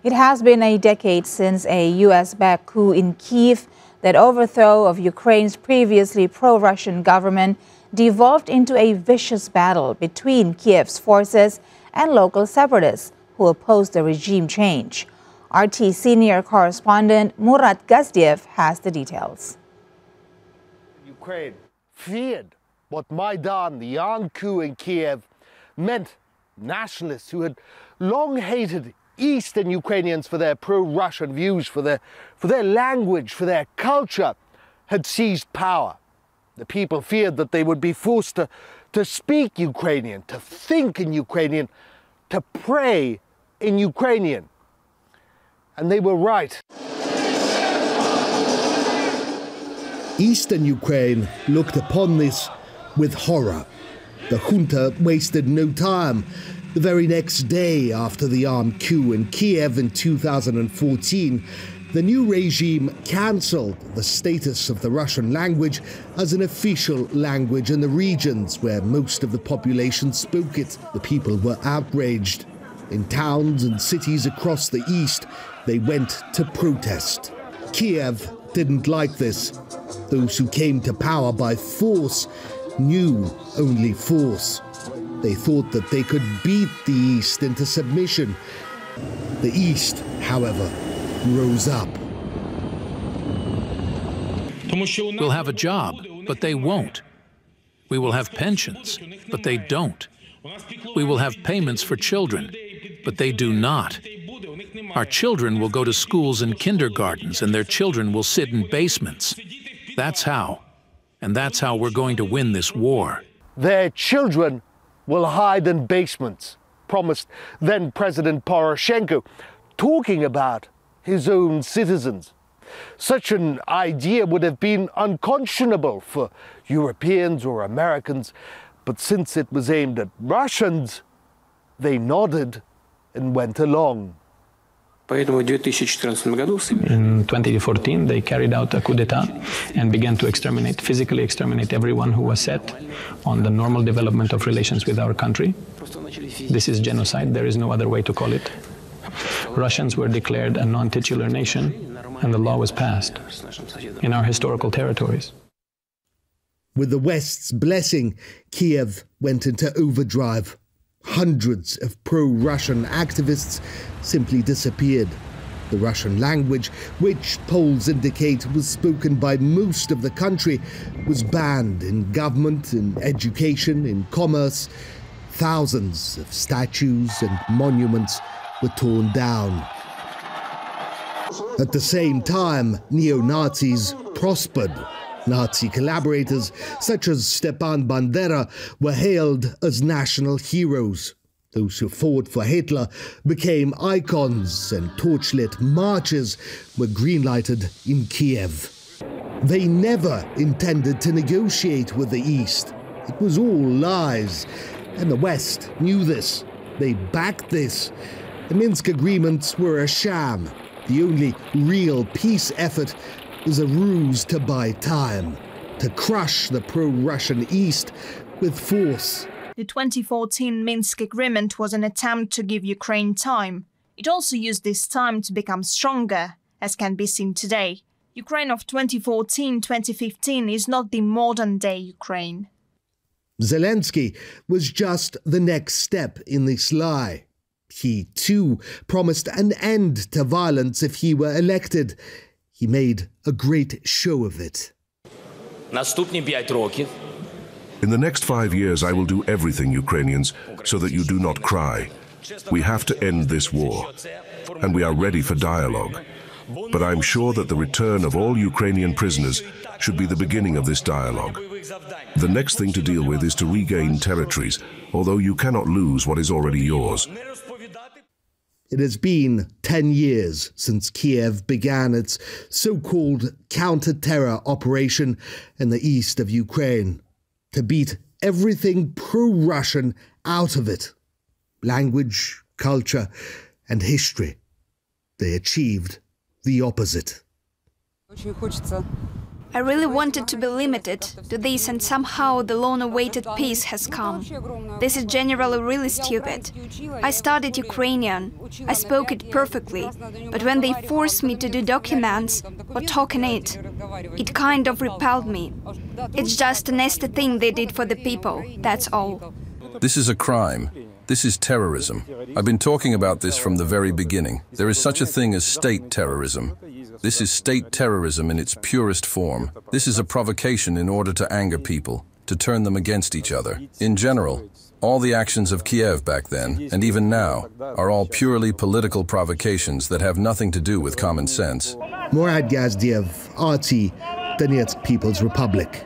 It has been a decade since a U.S.-backed coup in Kiev, that overthrow of Ukraine's previously pro-Russian government, devolved into a vicious battle between Kiev's forces and local separatists who opposed the regime change. RT senior correspondent Murat Gazdiev has the details. Ukraine feared what Maidan, the armed coup in Kiev, meant. Nationalists who had long hated Eastern Ukrainians for their pro-Russian views, for their language, for their culture, had seized power. The people feared that they would be forced to speak Ukrainian, to think in Ukrainian, to pray in Ukrainian. And they were right. Eastern Ukraine looked upon this with horror. The junta wasted no time. The very next day after the armed coup in Kiev in 2014, the new regime cancelled the status of the Russian language as an official language in the regions where most of the population spoke it. The people were outraged. In towns and cities across the east, they went to protest. Kiev didn't like this. Those who came to power by force knew only force. They thought that they could beat the East into submission. The East, however, rose up. We'll have a job, but they won't. We will have pensions, but they don't. We will have payments for children, but they do not. Our children will go to schools and kindergartens, and their children will sit in basements. That's how. And that's how we're going to win this war. Their children will hide in basements, promised then President Poroshenko, talking about his own citizens. Such an idea would have been unconscionable for Europeans or Americans, but since it was aimed at Russians, they nodded and went along. In 2014, they carried out a coup d'etat and began to physically exterminate everyone who was set on the normal development of relations with our country. This is genocide, there is no other way to call it. Russians were declared a non-titular nation, and the law was passed in our historical territories. With the West's blessing, Kiev went into overdrive. Hundreds of pro-Russian activists simply disappeared. The Russian language, which polls indicate was spoken by most of the country, was banned in government, in education, in commerce. Thousands of statues and monuments were torn down. At the same time, neo-Nazis prospered. Nazi collaborators such as Stepan Bandera were hailed as national heroes. Those who fought for Hitler became icons, and torchlit marches were greenlighted in Kiev. They never intended to negotiate with the East. It was all lies, and the West knew this. They backed this. The Minsk agreements were a sham. The only real peace effort was a ruse to buy time, to crush the pro-Russian East with force. The 2014 Minsk agreement was an attempt to give Ukraine time. It also used this time to become stronger, as can be seen today. Ukraine of 2014-2015 is not the modern-day Ukraine. Zelensky was just the next step in this lie. He, too, promised an end to violence if he were elected. He made a great show of it. In the next 5 years, I will do everything, Ukrainians, so that you do not cry. We have to end this war, and we are ready for dialogue. But I'm sure that the return of all Ukrainian prisoners should be the beginning of this dialogue. The next thing to deal with is to regain territories, although you cannot lose what is already yours. It has been 10 years since Kiev began its so-called counter-terror operation in the east of Ukraine, to beat everything pro-Russian out of it. Language, culture, and history. They achieved the opposite. I really wanted to be limited to this, and somehow the long-awaited peace has come. This is generally really stupid. I studied Ukrainian, I spoke it perfectly, but when they forced me to do documents or talk in it, it kind of repelled me. It's just a nasty thing they did for the people, that's all. This is a crime. This is terrorism. I've been talking about this from the very beginning. There is such a thing as state terrorism. This is state terrorism in its purest form. This is a provocation in order to anger people, to turn them against each other. In general, all the actions of Kiev back then, and even now, are all purely political provocations that have nothing to do with common sense. Morad Gazdiev, RT, Donetsk People's Republic.